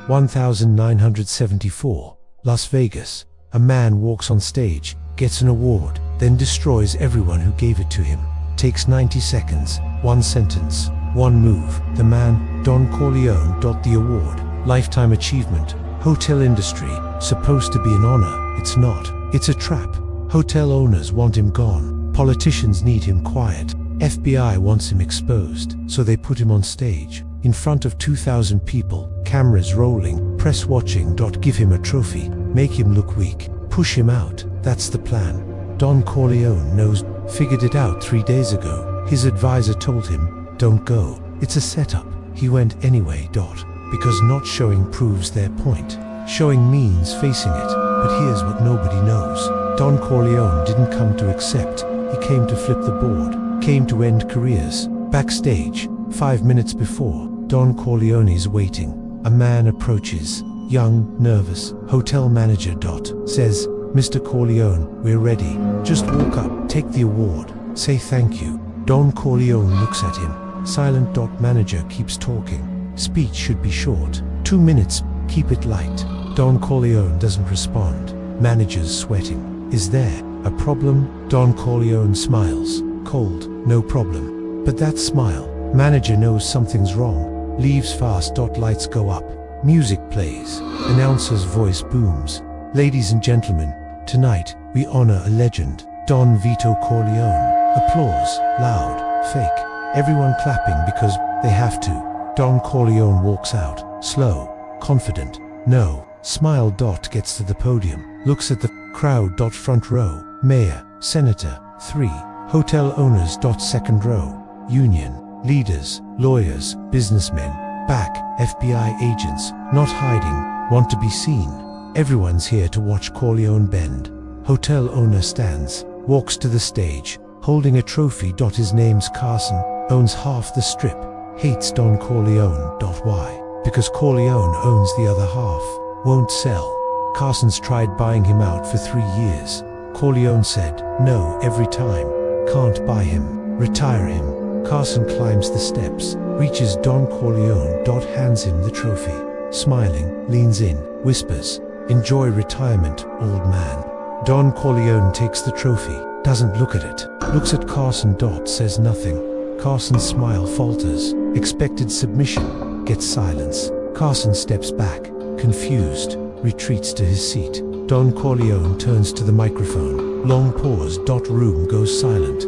1974, Las Vegas. A man walks on stage, gets an award, then destroys everyone who gave it to him. Takes 90 seconds, one sentence, one move. The man, Don Corleone, got the award. Lifetime achievement. Hotel industry, supposed to be an honor. It's not. It's a trap. Hotel owners want him gone. Politicians need him quiet. FBI wants him exposed, so they put him on stage. In front of 2,000 people, cameras rolling, press watching. Give him a trophy, make him look weak, push him out. That's the plan. Don Corleone knows, figured it out 3 days ago. His advisor told him, don't go. It's a setup. He went anyway. Because not showing proves their point. Showing means facing it. But here's what nobody knows. Don Corleone didn't come to accept. He came to flip the board. Came to end careers. Backstage, 5 minutes before, Don Corleone's waiting. A man approaches. Young, nervous, hotel manager. Says, Mr. Corleone, we're ready. Just walk up, take the award, say thank you. Don Corleone looks at him. Silent. Manager keeps talking. Speech should be short. 2 minutes, keep it light. Don Corleone doesn't respond. Manager's sweating. Is there a problem? Don Corleone smiles. Cold, no problem. But that smile, manager knows something's wrong. Leaves fast. Lights go up. Music plays. Announcer's voice booms. Ladies and gentlemen, tonight we honor a legend, Don Vito Corleone. Applause, loud, fake. Everyone clapping because they have to. Don Corleone walks out, slow, confident. No, smile. Gets to the podium, looks at the crowd. Front row, mayor, senator. 3, hotel owners. Second row, union, leaders, lawyers, businessmen. Back, FBI agents, not hiding, want to be seen. Everyone's here to watch Corleone bend. Hotel owner stands, walks to the stage, holding a trophy. His name's Carson, owns half the strip. Hates Don Corleone. Why? Because Corleone owns the other half. Won't sell. Carson's tried buying him out for 3 years. Corleone said no every time. Can't buy him. Retire him. Carson climbs the steps, reaches Don Corleone. Hands him the trophy. Smiling, leans in, whispers, enjoy retirement, old man. Don Corleone takes the trophy, doesn't look at it. Looks at Carson. Says nothing. Carson's smile falters. Expected submission. Gets silence. Carson steps back, confused, retreats to his seat. Don Corleone turns to the microphone. Long pause. Room goes silent.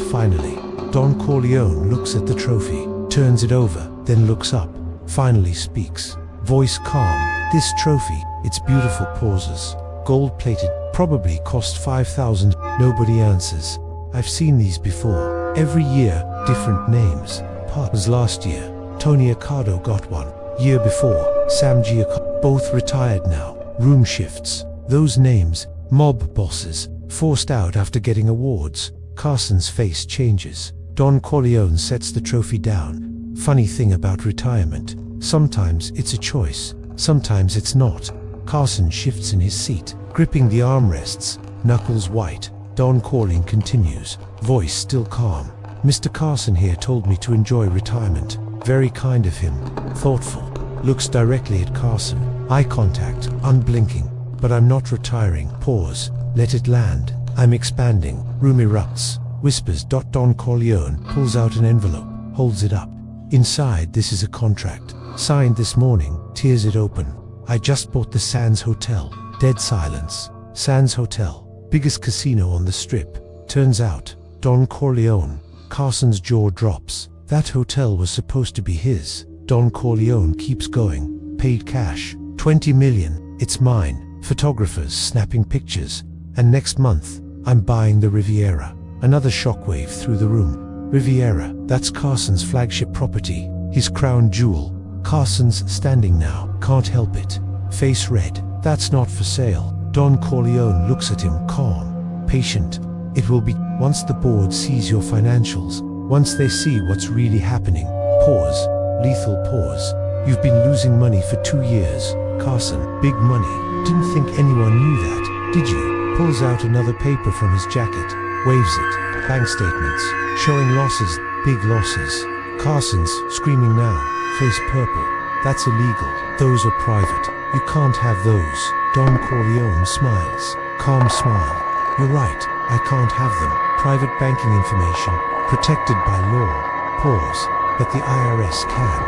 Finally, Don Corleone looks at the trophy, turns it over, then looks up, finally speaks. Voice calm. This trophy, it's beautiful. Pauses. Gold-plated, probably cost $5,000. Nobody answers. I've seen these before. Every year, different names. Part was last year. Tony Accardo got one. Year before, Sam Giacomo. Both retired now. Room shifts. Those names, mob bosses, forced out after getting awards. Carson's face changes. Don Corleone sets the trophy down. Funny thing about retirement. Sometimes it's a choice. Sometimes it's not. Carson shifts in his seat, gripping the armrests, knuckles white. Don Corleone continues, voice still calm. Mr. Carson here told me to enjoy retirement. Very kind of him. Thoughtful. Looks directly at Carson. Eye contact, unblinking. But I'm not retiring. Pause. Let it land. I'm expanding. Room erupts. Whispers. Don Corleone pulls out an envelope, holds it up. Inside, this is a contract. Signed this morning. Tears it open. I just bought the Sands Hotel. Dead silence. Sands Hotel. Biggest casino on the strip. Turns out, Don Corleone. Carson's jaw drops. That hotel was supposed to be his. Don Corleone keeps going. Paid cash. 20 million. It's mine. Photographers snapping pictures. And next month, I'm buying the Riviera. Another shockwave through the room. Riviera, that's Carson's flagship property. His crown jewel. Carson's standing now. Can't help it. Face red. That's not for sale. Don Corleone looks at him calm. Patient. It will be once the board sees your financials. Once they see what's really happening. Pause. Lethal pause. You've been losing money for 2 years. Carson, big money. Didn't think anyone knew that, did you? Pulls out another paper from his jacket. Waves it. Bank statements. Showing losses. Big losses. Carson's screaming now. Face purple. That's illegal. Those are private. You can't have those. Don Corleone smiles. Calm smile. You're right, I can't have them. Private banking information, protected by law. Pause. But the IRS can.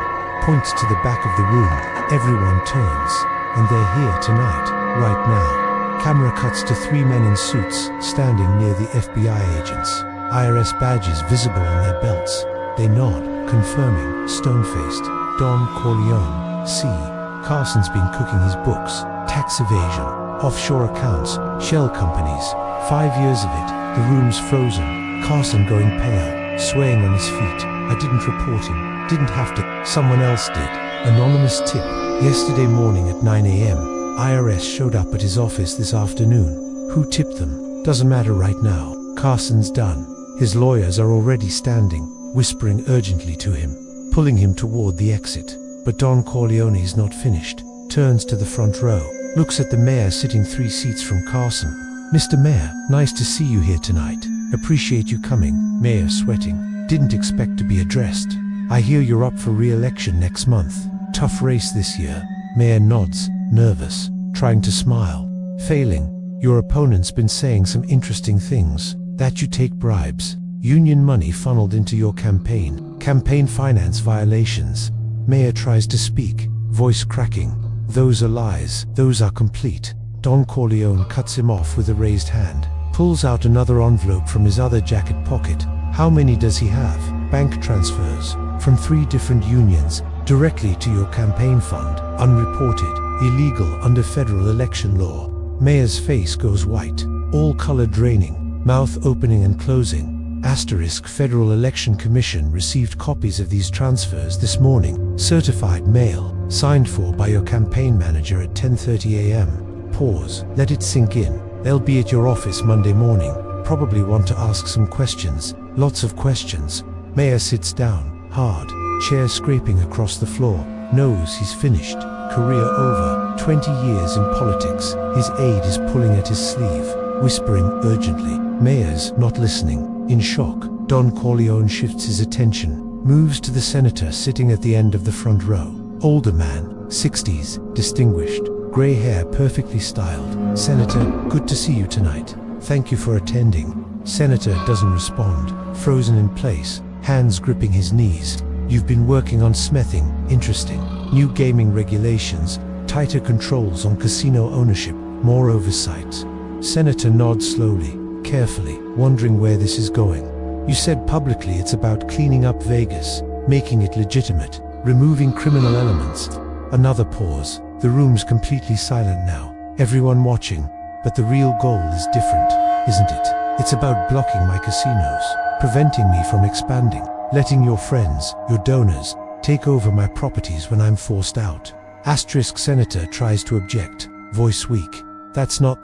Points to the back of the room. Everyone turns. And they're here tonight, right now. Camera cuts to 3 men in suits, standing near the FBI agents. IRS badges visible on their belts. They nod, confirming, stone-faced. Don Corleone, see. Carson's been cooking his books. Tax evasion, offshore accounts, shell companies. 5 years of it. The room's frozen. Carson going pale, swaying on his feet. I didn't report him. Didn't have to. Someone else did. Anonymous tip. Yesterday morning at 9 a.m., IRS showed up at his office this afternoon. Who tipped them? Doesn't matter right now. Carson's done. His lawyers are already standing, whispering urgently to him, pulling him toward the exit. But Don Corleone is not finished. Turns to the front row, looks at the mayor sitting 3 seats from Carson. Mr. Mayor, nice to see you here tonight. Appreciate you coming. Mayor sweating. Didn't expect to be addressed. I hear you're up for re-election next month. Tough race this year. Mayor nods, nervous, trying to smile. Failing. Your opponent's been saying some interesting things. That you take bribes. Union money funneled into your campaign. Campaign finance violations. Mayor tries to speak, voice cracking. Those are lies. Those are complete. Don Corleone cuts him off with a raised hand. Pulls out another envelope from his other jacket pocket. How many does he have? Bank transfers. From 3 different unions. Directly to your campaign fund. Unreported. Illegal under federal election law. Mayor's face goes white. All color draining. Mouth opening and closing. Asterisk Federal Election Commission received copies of these transfers this morning. Certified mail. Signed for by your campaign manager at 10:30 a.m. Pause. Let it sink in. They'll be at your office Monday morning. Probably want to ask some questions. Lots of questions. Mayor sits down. Hard. Chair scraping across the floor. Knows he's finished. Career over. 20 years in politics. His aide is pulling at his sleeve. Whispering urgently. Mayor's not listening. In shock, Don Corleone shifts his attention. Moves to the senator sitting at the end of the front row. Older man, 60s, distinguished. Gray hair perfectly styled. Senator, good to see you tonight. Thank you for attending. Senator doesn't respond. Frozen in place, hands gripping his knees. You've been working on smething. Interesting. New gaming regulations. Tighter controls on casino ownership. More oversight. Senator nods slowly, carefully, wondering where this is going. You said publicly it's about cleaning up Vegas, making it legitimate, removing criminal elements. Another pause. The room's completely silent now. Everyone watching. But the real goal is different, isn't it? It's about blocking my casinos, preventing me from expanding, letting your friends, your donors, take over my properties when I'm forced out. Asterisk Senator tries to object, voice weak. That's not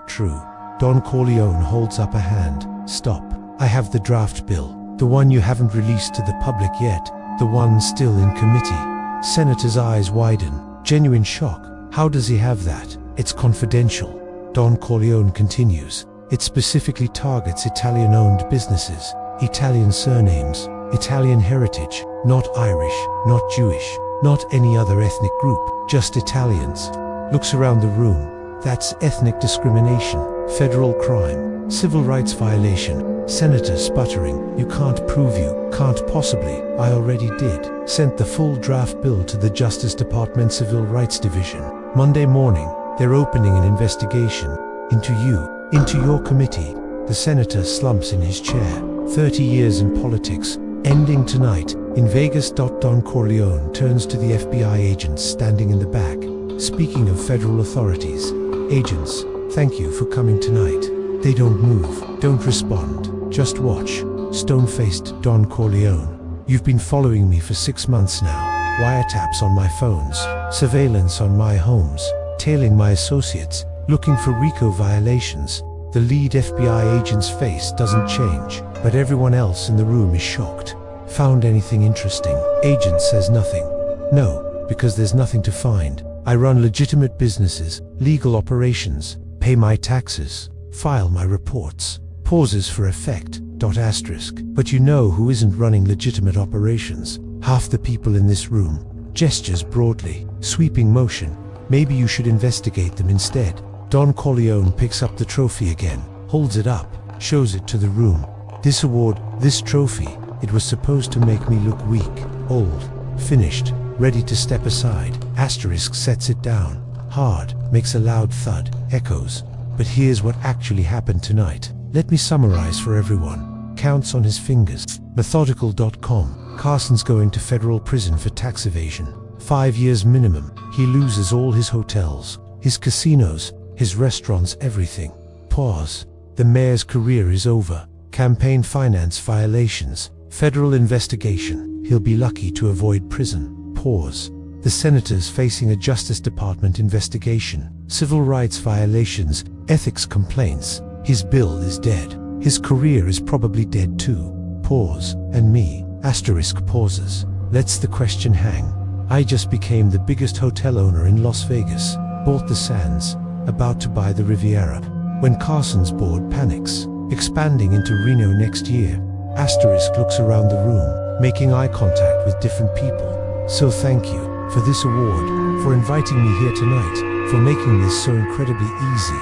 true. Don Corleone holds up a hand. Stop. I have the draft bill. The one you haven't released to the public yet. The one still in committee. Senator's eyes widen. Genuine shock. How does he have that? It's confidential. Don Corleone continues. It specifically targets Italian-owned businesses, Italian surnames, Italian heritage, not Irish, not Jewish, not any other ethnic group, just Italians. Looks around the room. That's ethnic discrimination, federal crime, civil rights violation. Senator sputtering. You can't prove you, can't possibly. I already did. Sent the full draft bill to the Justice Department Civil Rights Division. Monday morning, they're opening an investigation into you, into your committee. The senator slumps in his chair. 30 years in politics, ending tonight, in Vegas. Don Corleone turns to the FBI agents standing in the back. Speaking of federal authorities, agents, thank you for coming tonight. They don't move, don't respond, just watch. Stone-faced Don Corleone. You've been following me for 6 months now. Wiretaps on my phones, surveillance on my homes, tailing my associates, looking for RICO violations. The lead FBI agent's face doesn't change, but everyone else in the room is shocked. Found anything interesting? Agent says nothing. No, because there's nothing to find. I run legitimate businesses, legal operations, pay my taxes, file my reports. Pauses for effect. Asterisk. But you know who isn't running legitimate operations? Half the people in this room. gestures broadly, sweeping motion. Maybe you should investigate them instead. Don Corleone picks up the trophy again, holds it up, shows it to the room. This award, this trophy, it was supposed to make me look weak, old, finished, ready to step aside. Asterisk sets it down. Hard, makes a loud thud, echoes. But here's what actually happened tonight. Let me summarize for everyone. Counts on his fingers. Methodical.com. Carson's going to federal prison for tax evasion. 5 years minimum. He loses all his hotels, his casinos, his restaurants, everything. Pause. The mayor's career is over. Campaign finance violations. Federal investigation. He'll be lucky to avoid prison. Pause. The senator's facing a Justice Department investigation. Civil rights violations, ethics complaints. His bill is dead. His career is probably dead too. Pause. And me. Asterisk pauses. Lets the question hang. I just became the biggest hotel owner in Las Vegas. Bought the Sands. About to buy the Riviera. When Carson's board panics. Expanding into Reno next year. Asterisk looks around the room, making eye contact with different people. So thank you for this award, for inviting me here tonight, for making this so incredibly easy.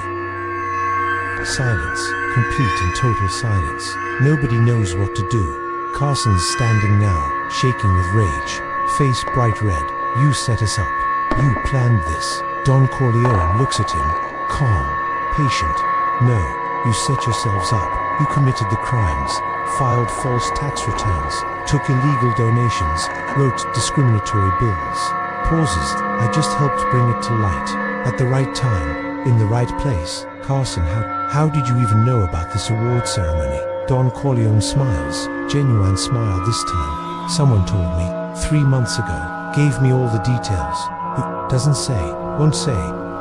Silence. Complete and total silence. Nobody knows what to do. Carson's standing now, shaking with rage. Face bright red. You set us up. You planned this. Don Corleone looks at him, calm, patient. No, you set yourselves up. You committed the crimes, filed false tax returns, took illegal donations, wrote discriminatory bills. Pauses. I just helped bring it to light. At the right time, in the right place. Carson, how did you even know about this award ceremony? Don Corleone smiles, genuine smile this time. Someone told me, 3 months ago, gave me all the details. Who doesn't say, won't say,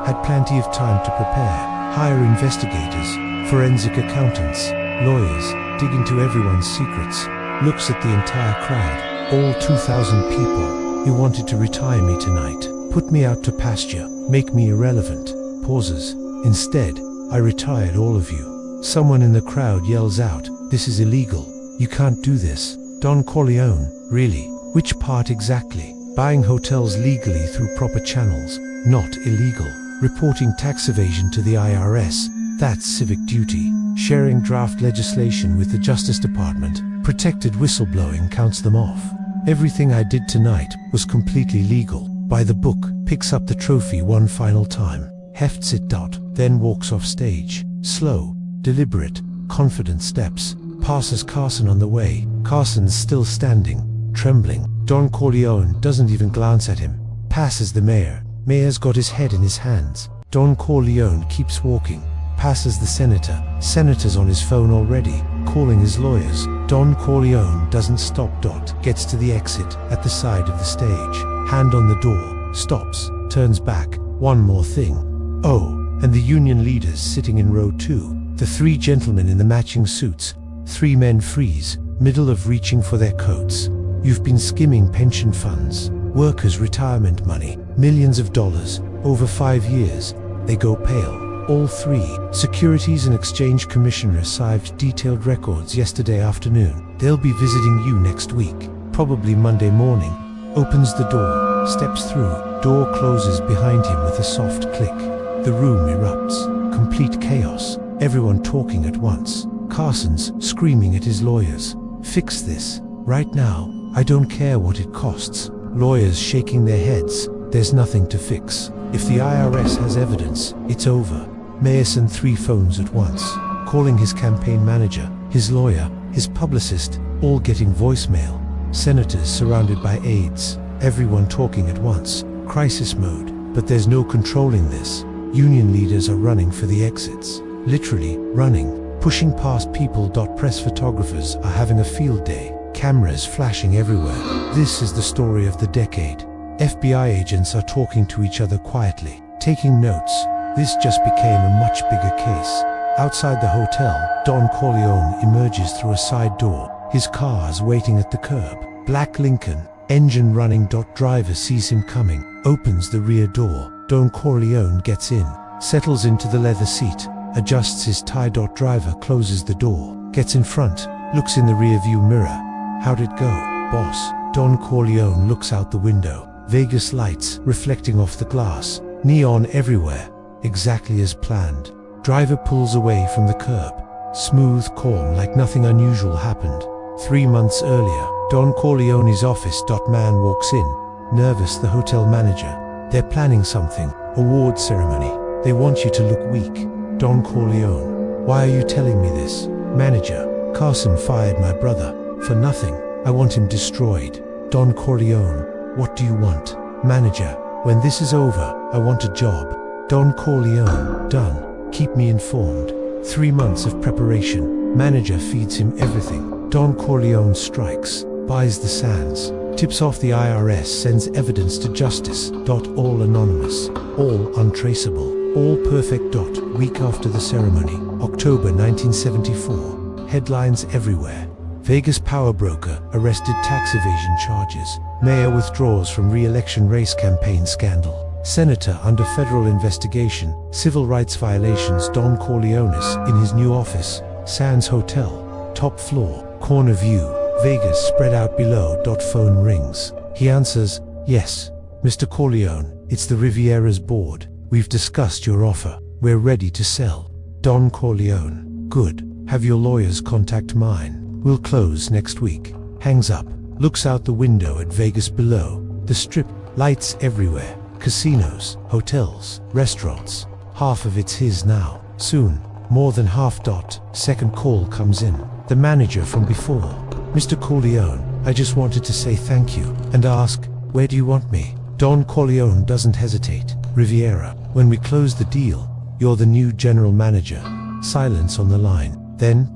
had plenty of time to prepare. Hire investigators, forensic accountants, lawyers, dig into everyone's secrets. Looks at the entire crowd, all 2,000 people. You wanted to retire me tonight, put me out to pasture, make me irrelevant. Pauses. Instead, I retired all of you. Someone in the crowd yells out, this is illegal. You can't do this. Don Corleone, really? Which part exactly? Buying hotels legally through proper channels, not illegal. Reporting tax evasion to the IRS, that's civic duty. Sharing draft legislation with the Justice Department, protected whistleblowing counts them off. Everything I did tonight was completely legal. By the book, picks up the trophy one final time, hefts it, then walks off stage. Slow, deliberate, confident steps, passes Carson on the way. Carson's still standing, trembling. Don Corleone doesn't even glance at him. Passes the mayor. Mayor's got his head in his hands. Don Corleone keeps walking. Passes the senator. Senator's on his phone already, calling his lawyers. Don Corleone doesn't stop. Gets to the exit at the side of the stage. Hand on the door. Stops. Turns back. One more thing. Oh, and the union leaders sitting in row 2. The 3 gentlemen in the matching suits. 3 men freeze, middle of reaching for their coats. You've been skimming pension funds, workers' retirement money, millions of dollars, over 5 years. They go pale. All 3. Securities and Exchange Commissioner received detailed records yesterday afternoon. They'll be visiting you next week, probably Monday morning. Opens the door, steps through. Door closes behind him with a soft click. The room erupts. Complete chaos. Everyone talking at once. Carson's screaming at his lawyers. Fix this. Right now. I don't care what it costs. Lawyers shaking their heads. There's nothing to fix. If the IRS has evidence, it's over. Mayorson 3 phones at once. Calling his campaign manager, his lawyer, his publicist, all getting voicemail. Senators surrounded by aides. Everyone talking at once. Crisis mode. But there's no controlling this. Union leaders are running for the exits. Literally, running. Pushing past people. Press photographers are having a field day. Cameras flashing everywhere. This is the story of the decade. FBI agents are talking to each other quietly, taking notes. This just became a much bigger case. Outside the hotel, Don Corleone emerges through a side door. His car's waiting at the curb. Black Lincoln, engine running. Driver sees him coming, opens the rear door. Don Corleone gets in, settles into the leather seat, adjusts his tie. Driver closes the door, gets in front, looks in the rear view mirror. How'd it go, boss? Don Corleone looks out the window. Vegas lights reflecting off the glass, neon everywhere, exactly as planned. Driver pulls away from the curb, smooth, calm, like nothing unusual happened. 3 months earlier, Don Corleone's office. Man walks in, nervous, the hotel manager. They're planning something, award ceremony. They want you to look weak. Don Corleone: why are you telling me this? Manager: Carson fired my brother. For nothing. I want him destroyed. Don Corleone: what do you want? Manager: when this is over, I want a job. Don Corleone: done. Keep me informed. 3 months of preparation. Manager feeds him everything. Don Corleone strikes, buys the sands, tips off the IRS, sends evidence to justice. All anonymous, all untraceable, all perfect. Week after the ceremony, October 1974. Headlines everywhere. Vegas power broker arrested, tax evasion charges. Mayor withdraws from re-election race, campaign scandal. Senator under federal investigation, civil rights violations. Don Corleone's in his new office, Sands Hotel, top floor, corner view, Vegas spread out below. Phone rings. He answers: yes, Mr. Corleone, it's the Riviera's board. We've discussed your offer. We're ready to sell. Don Corleone: good. Have your lawyers contact mine. We'll close next week. Hangs up, looks out the window at Vegas below. The Strip, lights everywhere. Casinos, hotels, restaurants. Half of it's his now. Soon, more than half. Second call comes in. The manager from before. Mr. Corleone, I just wanted to say thank you and ask, where do you want me? Don Corleone doesn't hesitate. Riviera: when we close the deal, you're the new general manager. Silence on the line. Then,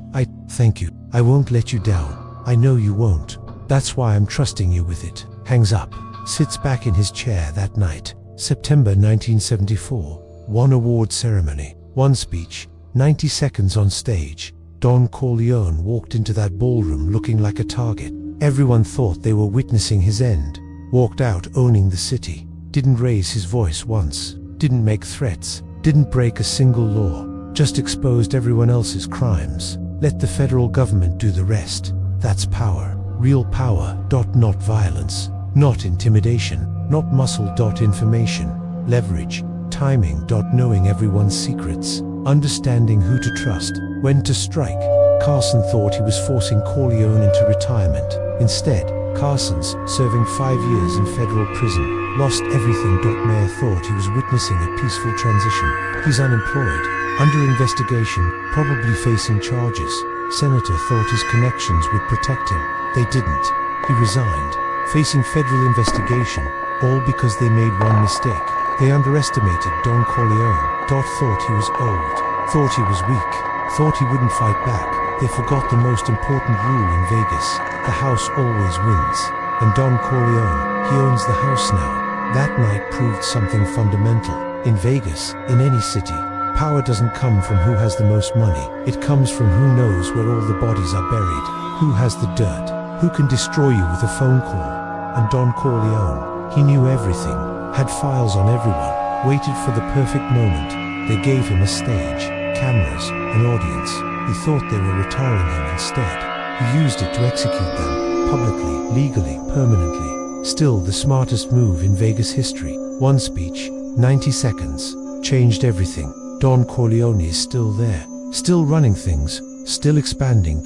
thank you. I won't let you down. I know you won't. That's why I'm trusting you with it. Hangs up. Sits back in his chair that night. September 1974. One award ceremony. One speech. 90 seconds on stage. Don Corleone walked into that ballroom looking like a target. Everyone thought they were witnessing his end. Walked out owning the city. Didn't raise his voice once. Didn't make threats. Didn't break a single law. Just exposed everyone else's crimes. Let the federal government do the rest. That's power. Real power. Not violence. Not intimidation. Not muscle. Information. Leverage. Timing. Knowing everyone's secrets. Understanding who to trust. When to strike. Carson thought he was forcing Corleone into retirement. Instead, Carson's serving 5 years in federal prison. Lost everything. Mayor thought he was witnessing a peaceful transition. He's unemployed. Under investigation, probably facing charges. Senator thought his connections would protect him. They didn't. He resigned, facing federal investigation, all because they made one mistake. They underestimated Don Corleone. Thought he was old, thought he was weak, thought he wouldn't fight back. They forgot the most important rule in Vegas: the house always wins. And Don Corleone, he owns the house now. That night proved something fundamental. In Vegas, in any city, power doesn't come from who has the most money. It comes from who knows where all the bodies are buried, who has the dirt, who can destroy you with a phone call. And Don Corleone, he knew everything, had files on everyone, waited for the perfect moment. They gave him a stage, cameras, an audience. He thought they were retiring him. Instead, he used it to execute them, publicly, legally, permanently. Still the smartest move in Vegas history. One speech, 90 seconds, changed everything. Don Corleone is still there, still running things, still expanding.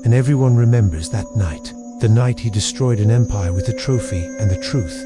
And everyone remembers that night. The night he destroyed an empire with a trophy and the truth.